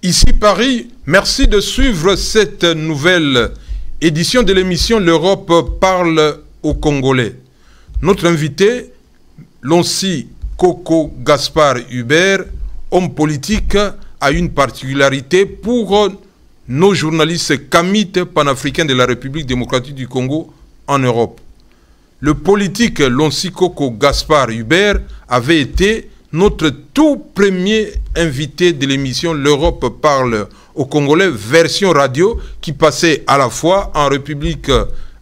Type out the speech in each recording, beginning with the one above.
Ici Paris, merci de suivre cette nouvelle édition de l'émission L'Europe parle aux Congolais. Notre invité, Lonsi Koko Gaspard Hubert, homme politique, a une particularité pour nos journalistes kamites panafricains de la République démocratique du Congo en Europe. Le politique Lonsi Koko Gaspard Hubert avait été notre tout premier invité de l'émission L'Europe parle aux Congolais, version radio, qui passait à la fois en République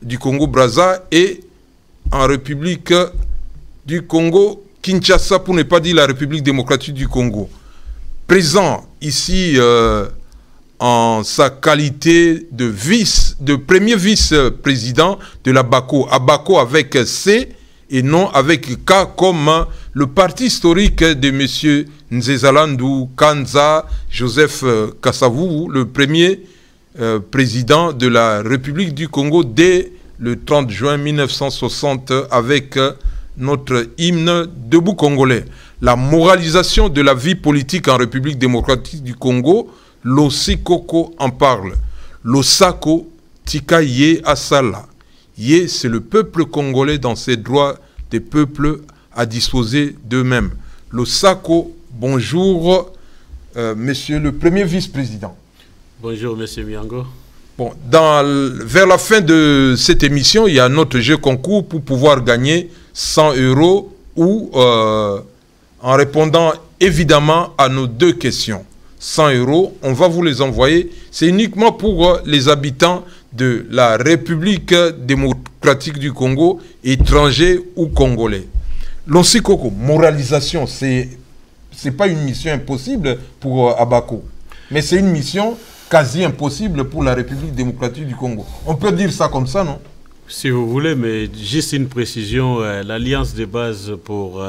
du Congo-Brazza et en République du Congo-Kinshasa, pour ne pas dire la République démocratique du Congo. Présent ici en sa qualité de premier vice-président de la BACO. ABACO avec C et non avec K, comme le parti historique de M. Nzezalandou Kanza Joseph Kasavubu, le premier président de la République du Congo dès le 30 juin 1960 avec notre hymne Debout Congolais. La moralisation de la vie politique en République démocratique du Congo, Lonsi Koko en parle. Losako Tika Ye Asala. Ye, c'est le peuple congolais dans ses droits des peuples à disposer d'eux-mêmes. Losako, bonjour, monsieur le premier vice-président. Bonjour, monsieur Miango. Bon, vers la fin de cette émission, il y a notre jeu concours pour pouvoir gagner 100 € ou en répondant évidemment à nos deux questions. 100 €, on va vous les envoyer. C'est uniquement pour les habitants de la République démocratique du Congo, étrangers ou congolais. Lonsi Koko, moralisation, c'est pas une mission impossible pour ABACO, mais c'est une mission quasi impossible pour la République démocratique du Congo. On peut dire ça comme ça, non? Si vous voulez, mais juste une précision, l'alliance de base pour...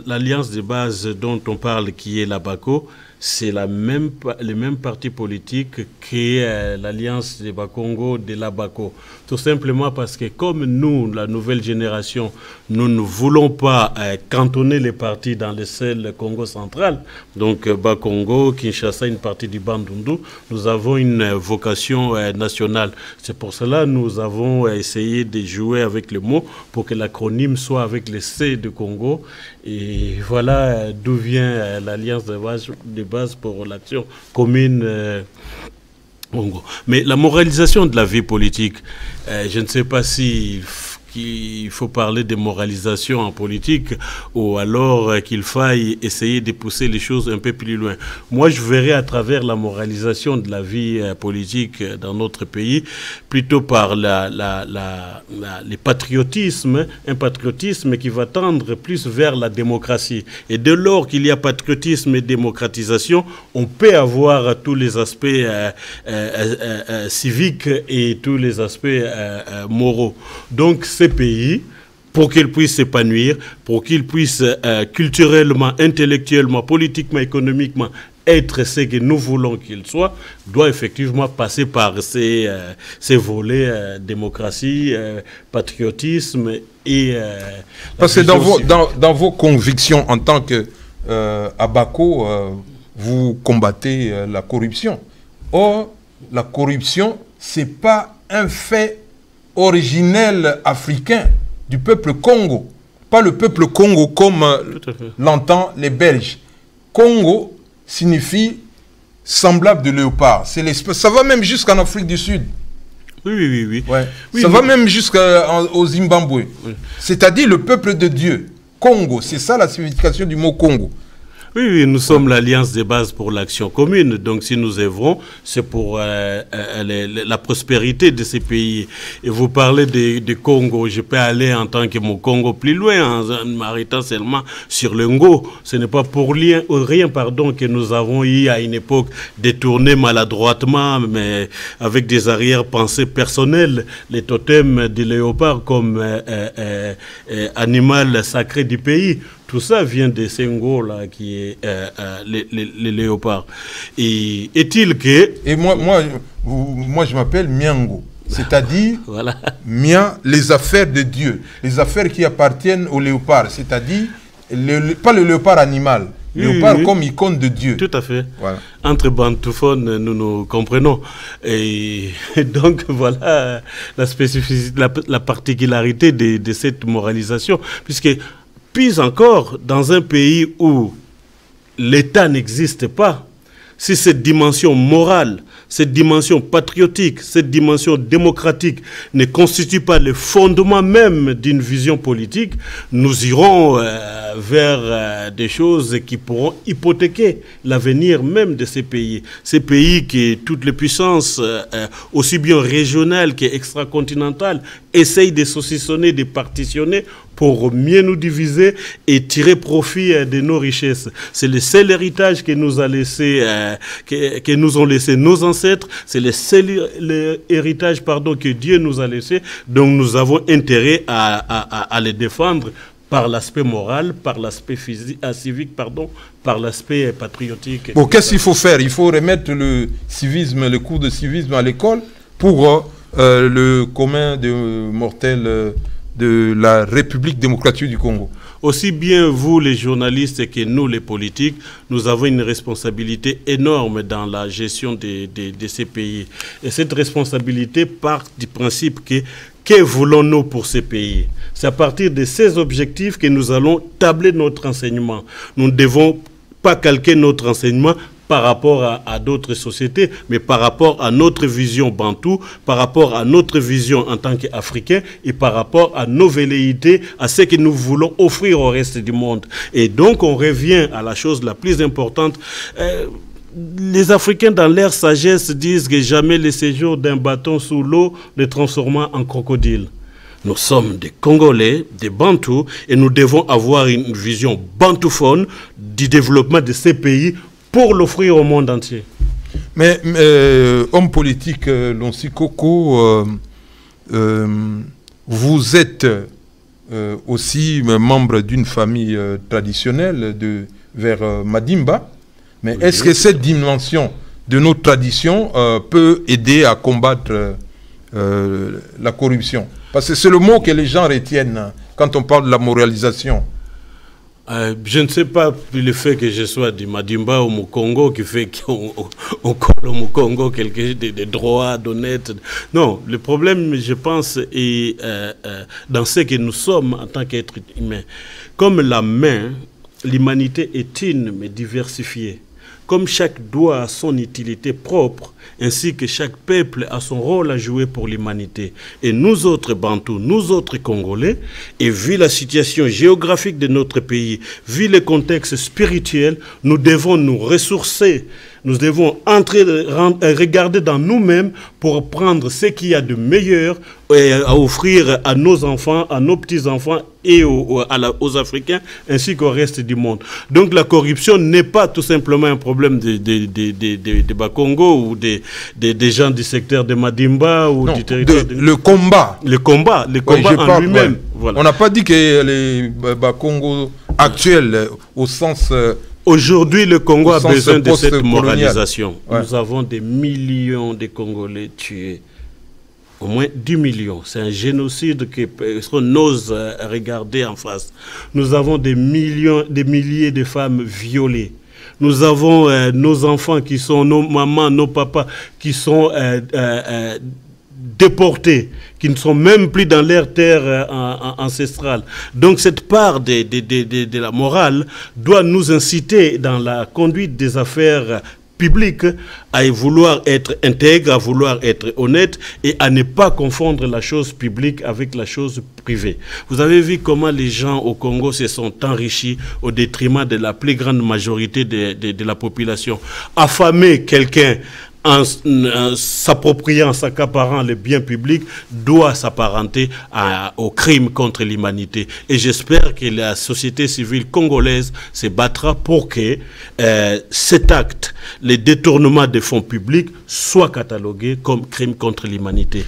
l'alliance de base dont on parle, qui est la BACO, c'est les mêmes partis politiques que l'alliance des Bakongo de la BACO. Tout simplement parce que comme nous, la nouvelle génération, nous ne voulons pas cantonner les partis dans le seul Congo central, donc Bakongo, Kinshasa, une partie du Bandundu, nous avons une vocation nationale. C'est pour cela que nous avons essayé de jouer avec les mots pour que l'acronyme soit avec le C de Congo. Et voilà d'où vient l'alliance de base pour l'action commune Congo. Mais la moralisation de la vie politique, je ne sais pas si qu'il faut parler de moralisation en politique ou alors qu'il faille essayer de pousser les choses un peu plus loin. Moi, je verrais à travers la moralisation de la vie politique dans notre pays plutôt par le patriotisme, un patriotisme qui va tendre plus vers la démocratie. Et dès lors qu'il y a patriotisme et démocratisation, on peut avoir tous les aspects civiques et tous les aspects moraux. Donc, ces pays, pour qu'ils puissent s'épanouir, pour qu'ils puissent culturellement, intellectuellement, politiquement, économiquement être ce que nous voulons qu'ils soient, doit effectivement passer par ces volets démocratie, patriotisme et... Parce que dans vos convictions en tant que ABACO, vous combattez la corruption. Or, la corruption, ce n'est pas un fait originel africain du peuple Congo. Pas le peuple Congo comme l'entend les Belges. Congo signifie semblable de léopard. Ça va même jusqu'en Afrique du Sud. Oui. Ouais. Oui, ça va même jusqu'au Zimbabwe. Oui. C'est-à-dire le peuple de Dieu. Congo, c'est ça la signification du mot Congo. Oui, nous sommes l'Alliance des bases pour l'action commune. Donc, si nous œuvrons, c'est pour la prospérité de ces pays. Et vous parlez de Congo. Je peux aller en tant que mon Congo plus loin, en m'arrêtant seulement sur le Ngo. Ce n'est pas pour rien que nous avons eu à une époque détourné maladroitement, mais avec des arrière-pensées personnelles, les totems des léopards comme animal sacré du pays. Tout ça vient de Sengo, là, qui est les léopards. Et est-il que... Et moi je m'appelle Miango. C'est-à-dire, voilà. Mia, les affaires de Dieu. Les affaires qui appartiennent au léopard. C'est-à-dire, pas le léopard animal, Léopard comme icône de Dieu. Tout à fait. Voilà. Entre bantouphone, nous nous comprenons. Et donc, voilà la spécificité, la particularité de cette moralisation. Puisque, puis encore, dans un pays où l'État n'existe pas, si cette dimension morale, cette dimension patriotique, cette dimension démocratique ne constitue pas le fondement même d'une vision politique, nous irons vers des choses qui pourront hypothéquer l'avenir même de ces pays. Ces pays qui, toutes les puissances, aussi bien régionales qu'extracontinentales, essayent de saucissonner, de partitionner pour mieux nous diviser et tirer profit de nos richesses. C'est le seul héritage que nous a laissé, que nous ont laissé nos ancêtres. C'est le seul héritage, pardon, que Dieu nous a laissé. Donc nous avons intérêt à les défendre par l'aspect moral, par l'aspect civique, pardon, par l'aspect patriotique. Bon, qu'est-ce qu'il faut faire? Il faut remettre le civisme, le cours de civisme à l'école pour le commun des mortels de la République démocratique du Congo. Aussi bien vous, les journalistes, que nous, les politiques, nous avons une responsabilité énorme dans la gestion de ces pays. Et cette responsabilité part du principe que voulons-nous pour ces pays? C'est à partir de ces objectifs que nous allons tabler notre enseignement. Nous ne devons pas calquer notre enseignement par rapport à d'autres sociétés, mais par rapport à notre vision bantou, par rapport à notre vision en tant qu'Africains et par rapport à nos velléités, à ce que nous voulons offrir au reste du monde. Et donc on revient à la chose la plus importante. Les Africains, dans leur sagesse, disent que jamais le séjour d'un bâton sous l'eau ne transforma en crocodile. Nous sommes des Congolais, des Bantous, et nous devons avoir une vision bantouphone du développement de ces pays pour l'offrir au monde entier. Mais homme politique, Lonsi Koko, vous êtes aussi membre d'une famille traditionnelle vers Madimba. Mais oui, est-ce que cette dimension de nos traditions peut aider à combattre la corruption? Parce que c'est le mot que les gens retiennent quand on parle de la moralisation. Je ne sais pas le fait que je sois du Madimba ou au Congo qui fait qu'on colle au Congo quelque chose de droit, d'honnête. Non, le problème, je pense, est dans ce que nous sommes en tant qu'êtres humains. Comme la main, l'humanité est une, mais diversifiée. Comme chaque doigt a son utilité propre, ainsi que chaque peuple a son rôle à jouer pour l'humanité. Et nous autres Bantous, nous autres Congolais, et vu la situation géographique de notre pays, vu le contexte spirituel, nous devons nous ressourcer. Nous devons regarder dans nous-mêmes pour prendre ce qu'il y a de meilleur à offrir à nos enfants, à nos petits-enfants et aux Africains, ainsi qu'au reste du monde. Donc la corruption n'est pas tout simplement un problème de Bakongo ou des gens du secteur de Madimba ou du territoire. Le combat. Le combat en lui-même. Ouais. Voilà. On n'a pas dit que les Bakongo actuels, au sens... Aujourd'hui, le Congo a besoin de cette moralisation. Ouais. Nous avons des millions de Congolais tués. Au moins 10 millions. C'est un génocide qu'on n'ose regarder en face. Nous avons des milliers de femmes violées. Nous avons nos enfants qui sont, nos mamans, nos papas, qui sont déportés, qui ne sont même plus dans leur terre ancestrale. Donc cette part de la morale doit nous inciter dans la conduite des affaires publiques à vouloir être intègre, à vouloir être honnête et à ne pas confondre la chose publique avec la chose privée. Vous avez vu comment les gens au Congo se sont enrichis au détriment de la plus grande majorité de la population. Affamer quelqu'un en s'appropriant, s'accaparant les biens publics, doit s'apparenter au crime contre l'humanité. Et j'espère que la société civile congolaise se battra pour que cet acte, les détournements des fonds publics, soient catalogués comme crime contre l'humanité.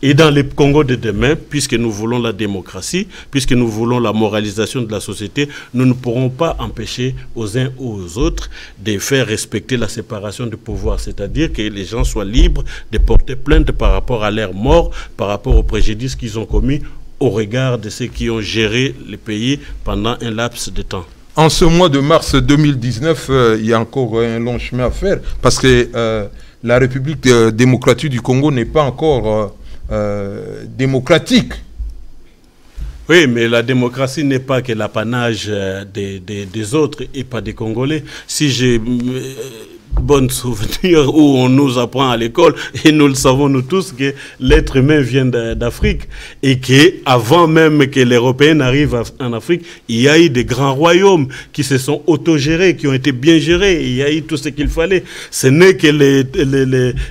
Et dans le Congo de demain, puisque nous voulons la démocratie, puisque nous voulons la moralisation de la société, nous ne pourrons pas empêcher aux uns ou aux autres de faire respecter la séparation du pouvoir. C'est-à-dire que les gens soient libres de porter plainte par rapport à leur mort, par rapport aux préjudices qu'ils ont commis au regard de ceux qui ont géré le pays pendant un laps de temps. En ce mois de mars 2019, il y a encore un long chemin à faire parce que la République démocratique du Congo n'est pas encore démocratique. Oui, mais la démocratie n'est pas que l'apanage des autres et pas des Congolais. Si j'ai bon souvenir où on nous apprend à l'école, et nous le savons nous tous, que l'être humain vient d'Afrique et qu'avant même que les Européens arrivent en Afrique, il y a eu des grands royaumes qui se sont autogérés, qui ont été bien gérés, il y a eu tout ce qu'il fallait. Ce n'est que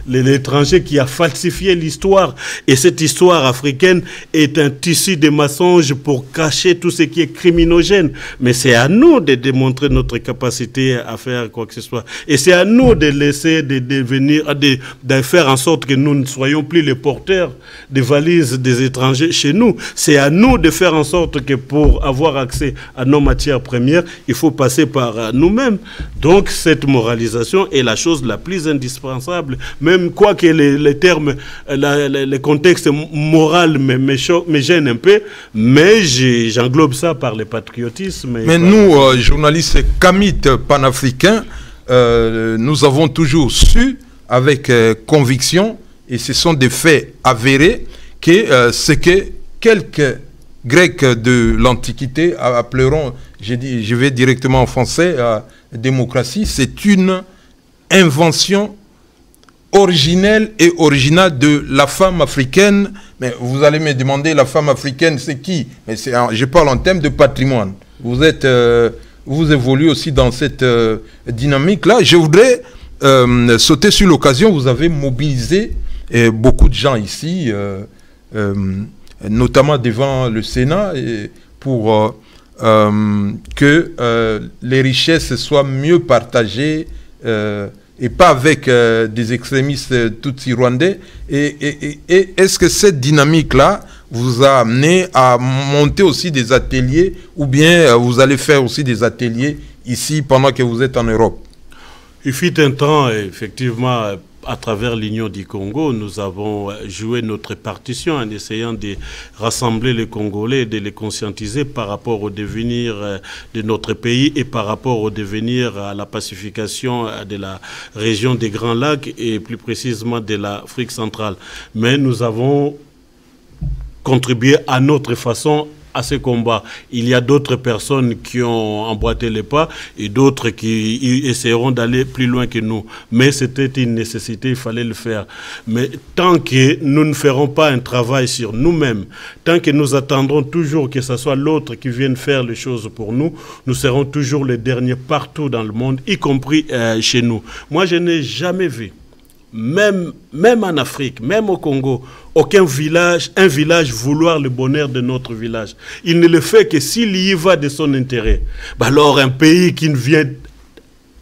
l'étranger qui a falsifié l'histoire, et cette histoire africaine est un tissu de mensonges pour cacher tout ce qui est criminogène. Mais c'est à nous de démontrer notre capacité à faire quoi que ce soit, et c'est à nous de laisser de faire en sorte que nous ne soyons plus les porteurs des valises des étrangers chez nous. C'est à nous de faire en sorte que pour avoir accès à nos matières premières, il faut passer par nous-mêmes. Donc cette moralisation est la chose la plus indispensable, même quoi que les termes, les contextes moral me gênent un peu, mais j'englobe ça par le patriotisme. Mais nous, journalistes kamites panafricains, nous avons toujours su avec conviction, et ce sont des faits avérés, que ce que quelques Grecs de l'Antiquité appelleront, je vais directement en français, démocratie, c'est une invention originelle et originale de la femme africaine. Mais vous allez me demander, la femme africaine, c'est qui? Mais je parle en termes de patrimoine. Vous évoluez aussi dans cette dynamique-là. Je voudrais sauter sur l'occasion. Vous avez mobilisé beaucoup de gens ici, notamment devant le Sénat, pour que les richesses soient mieux partagées et pas avec des extrémistes tutsis rwandais. Et est-ce que cette dynamique-là vous a amené à monter aussi des ateliers, ou bien vous allez faire aussi des ateliers ici pendant que vous êtes en Europe? Il fut un temps, effectivement, à travers l'Union du Congo, nous avons joué notre partition en essayant de rassembler les Congolais, de les conscientiser par rapport au devenir de notre pays et par rapport au devenir à la pacification de la région des Grands Lacs et plus précisément de l'Afrique centrale. Mais nous avons contribué à notre façon à ce combat. Il y a d'autres personnes qui ont emboîté les pas et d'autres qui essaieront d'aller plus loin que nous. Mais c'était une nécessité, il fallait le faire. Mais tant que nous ne ferons pas un travail sur nous-mêmes, tant que nous attendrons toujours que ce soit l'autre qui vienne faire les choses pour nous, nous serons toujours les derniers partout dans le monde, y compris chez nous. Moi, je n'ai jamais vu, même en Afrique, même au Congo, aucun village, un village vouloir le bonheur de notre village. Il ne le fait que s'il y va de son intérêt. Alors un pays qui vient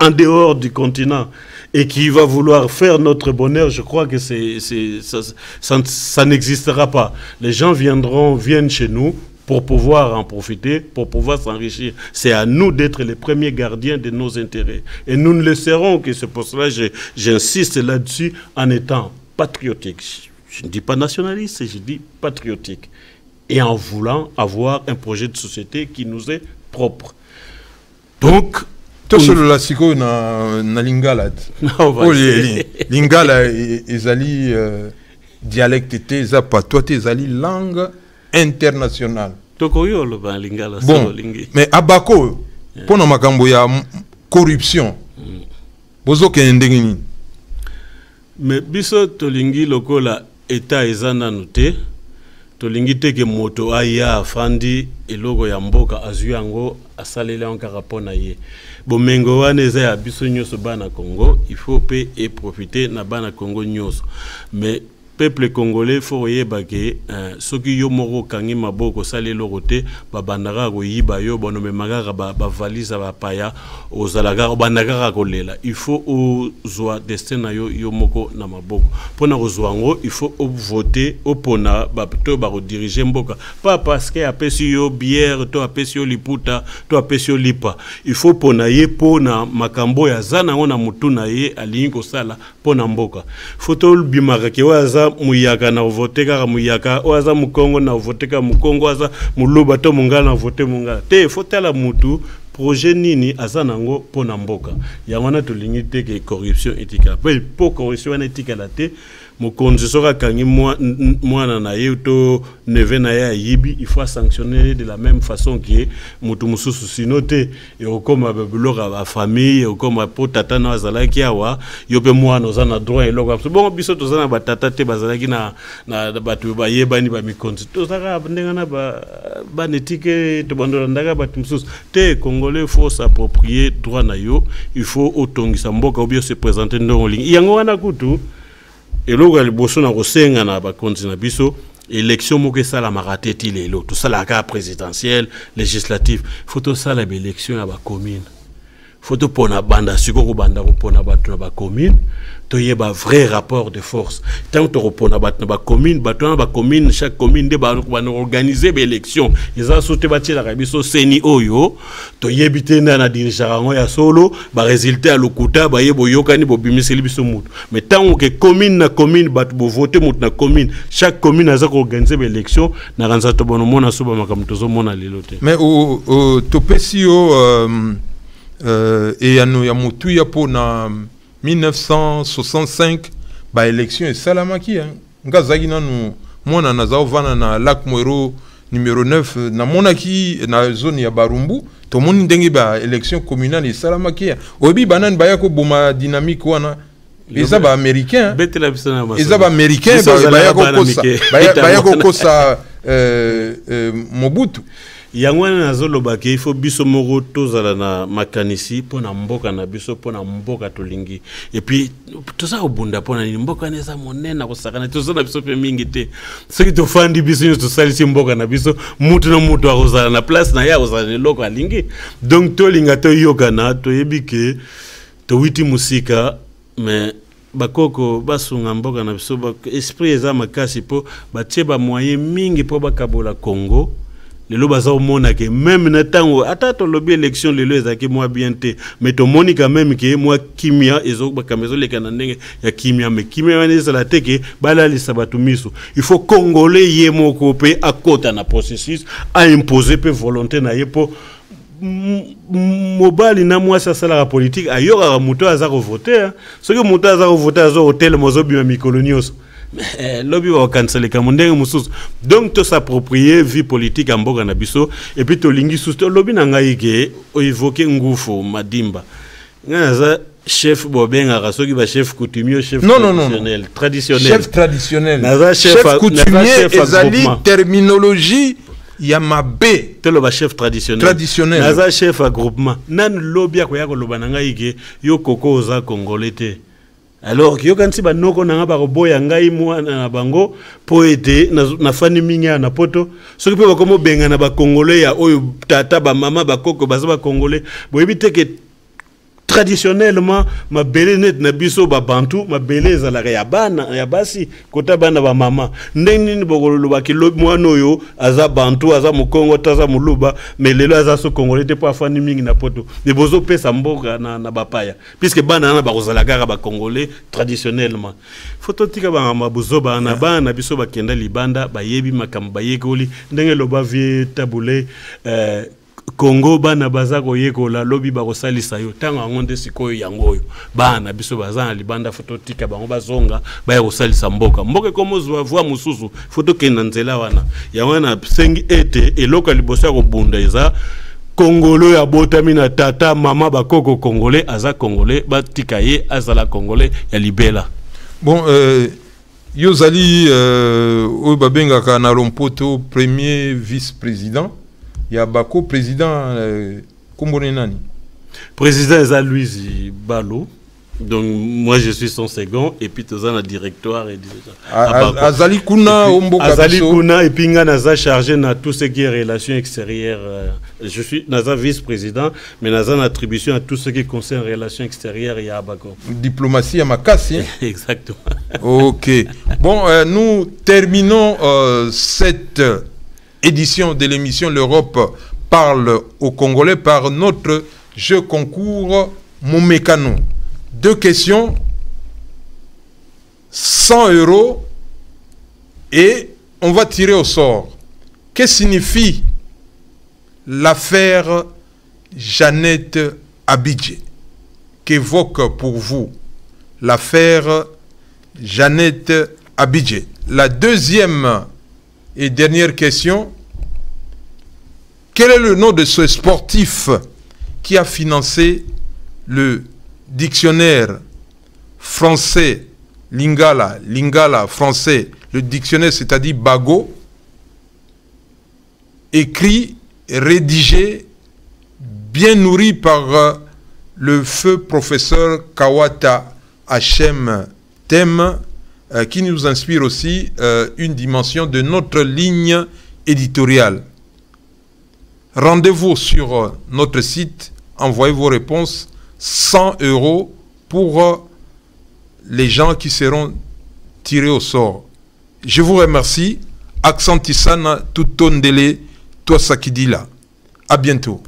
en dehors du continent et qui va vouloir faire notre bonheur, je crois que ça n'existera pas. Les gens viennent chez nous pour pouvoir en profiter, pour pouvoir s'enrichir. C'est à nous d'être les premiers gardiens de nos intérêts. Et nous ne le serons que c'est pour cela que j'insiste là-dessus en étant patriotique. Je ne dis pas nationaliste, je dis patriotique. Et en voulant avoir un projet de société qui nous est propre. Donc, tout cela, c'est quoi na lingala? Lingala, ezali dialecte te, zapatois te, ezali langue internationale. Bon, mais abako, pour nous makambo ya corruption, bozo kendengini. Mais biso tolingi lokola eta ezana nute, tolingi teke moto aya fandi elogo ya mboka azuyango asalele ankara pona ye. Bomengo wane eza ya biso nyoso bana Congo, il faut pe et profiter na bana Congo nyoso. Mais peuple congolais faut yeba ke soki yo moko kangi maboko sale lokote babandaka ko yiba yo bonome magara ba valise ba paya ozalaga bandaka kolela. Il faut ozwa destin na yo moko na maboko. Pona ozwa ngo il faut voter opona ba to ba diriger mboka. Pas parce que apesi yo bière to apesi yo liputa to apesi yo lipa. Il faut pona ye pona makambo ya zana ngona mutu na ye alingi ko sala pona mboka. Faut bimaka ke waza muyaka na vote kaka muyaka oaza mukongo na vote kaka mukongo aza muluba to mungala na vote mungala te fotala mutu projet nini azanango pona mboka yangona to lingite que corruption éthique pour corruption éthique la té mon conduisera kangi moi na yeto neve na ya yibi il faut sanctionner de la même façon que mutu mususu sinote et comme babulora ba famille et comme po tata na zalaki awa yope moi no zana droit et loko bon biso to zana ba tata te bazalaki na batu ba yebani ba mikonzi to zaka ndengana ba netike to bandola ndaga batu mususu te congolais faut s'approprier droit na yo il faut otongisa mboka ou bien se présenter ndongo lingi yango wana kutu et loga liboso na kosenga na ba konzi na biso élection moko sala marateti lelo tout ça la cas présidentielle législative faut tout ça la élection à ba commune faut tout pona banda siko ko banda ko pona batu na ba commune to yeba vrai rapport de force tant to pona batu na ba commune chaque commune de ba organiser ba élection ils a sauté ba tela biso seni oyo to yebite na dirigera ngo ya solo ba résultat à lokuta ba yebo yokani bo bimiseli biso mutu mais tant que commune na commune batu bo voter mutu na commune chaque commune a ko organiser ba élection na kanza to bono mona suba makamto zo mona lelote mais au topesio et ya mutu ya pona 1965 ba élection et salamaki ngazaki nanu mona nazao vana na lac Mwero numéro 9 na monaki na zone ya Barumbu to moni ndenge ba élection communale et salamaki obi banan baya ko boma dynamique wana eza ba américain eza ba américain baya ko kosa Mobutu yangwana nazoloba ke il faut biso moko tozala na makanisi pona mboka na biso pona mboka tolingi et puis toza obunda pona ni mboka neza monena ko sakana toza na biso pe mingi te soki to fandi biso to salisi mboka na biso mutu na mutu akozala na place na ya ozala ne loko alingi donc tolinga to yokana to yebike to witi musika mais bakoko basunga mboka na biso ba esprit eza makasi po batie ba moyen mingi po bakabola Congo lelo baza omona ke même na tango ata to lobby élection lelo ezaki moi bien te mais to moni quand même ke moi kimia ezo bakamezo leka na ndenge ya kimia mais kimia wana ezala te ke bala li sabatu miso il faut congolais ye moko pe akota na processus a imposer pe volonté na ye po mobali na mwasi asalaka politique ayokaka moto aza kovote soki moto aza kovote aza hotel mozobima mikolo nyonso lobby wa kanseleka mondenge mususu donc to s'approprier vie politique en mboka na biso et puis to lingi susto lobby na ngai ke o évoquer ngufu madimba ngaza chef bobenga soki ba chef coutumier chef traditionnel chef traditionnel naza chef coutumier ezali terminologie ya mabe telo ba chef traditionnel naza chef à groupement nan lobby akoya ko lobana ngai ke yo koko oza congolais te alors que yokansi banoko nanga ba boya ngai mwana na bango po ete na fani mingi na poto soki pe bakomo benga na ba congolais ya oyo tata ba mama ba koko baza ba congolais boyebi te ke traditionnellement ma belle net na biso ba bantu ma belle ezalaka ya bana ya basi kota bana ba mama ndenge ni bokolo ba kilo mwana oyo aza bantu aza mukongo taza muluba mais lelo aza so congolais te po afani mingi na poto de bozo pesa mboka na bapaya puisque bana na ba kozalaka ba congolais traditionnellement photo tika ba mabuzo ba na bana biso ba kenda libanda ba yebi makamba yekoli ndenge loba vie tabule Congo bana baza koyekola lobi ba kosalisa yo tanga ngonde sikoyo yangoyo bana biso baza na libanda photo tika bango bazonga ba kosalisa mboka komo zwa voix mususu photo kenda nzela wana ya wana sengi ete eloka liboso ko bunda eza Congolo ya botami na tata mama bakoko congolais aza congolais batika ye azala congolais ya libela bon yozali oyo babengaka na Lompoto premier vice-président ya bako président Kombone nani président eza Louis Balo donc moi je suis son second et puis toza na directoire et azali kuna omboka azali kuna et puis nga naza chargé na tout ce qui est relations extérieures je suis naza vice-président mais naza na attribution à tout ce qui concerne relations extérieures ya bako diplomatie ya makasi exactement OK bon nous terminons cette édition de l'émission L'Europe parle aux Congolais par notre jeu concours Mon Mécano. 2 questions, 100 € et on va tirer au sort. Que signifie l'affaire Jeannette Abidje, qu'évoque pour vous l'affaire Jeannette Abidje. La deuxième et dernière question, quel est le nom de ce sportif qui a financé le dictionnaire français Lingala français, le dictionnaire c'est-à-dire Bago, écrit, rédigé, bien nourri par le feu professeur Kawata Hachem Tem, qui nous inspire aussi une dimension de notre ligne éditoriale. Rendez-vous sur notre site, envoyez vos réponses, 100 € pour les gens qui seront tirés au sort. Je vous remercie. Accent Tissana Tutondele Tosakidila. À bientôt.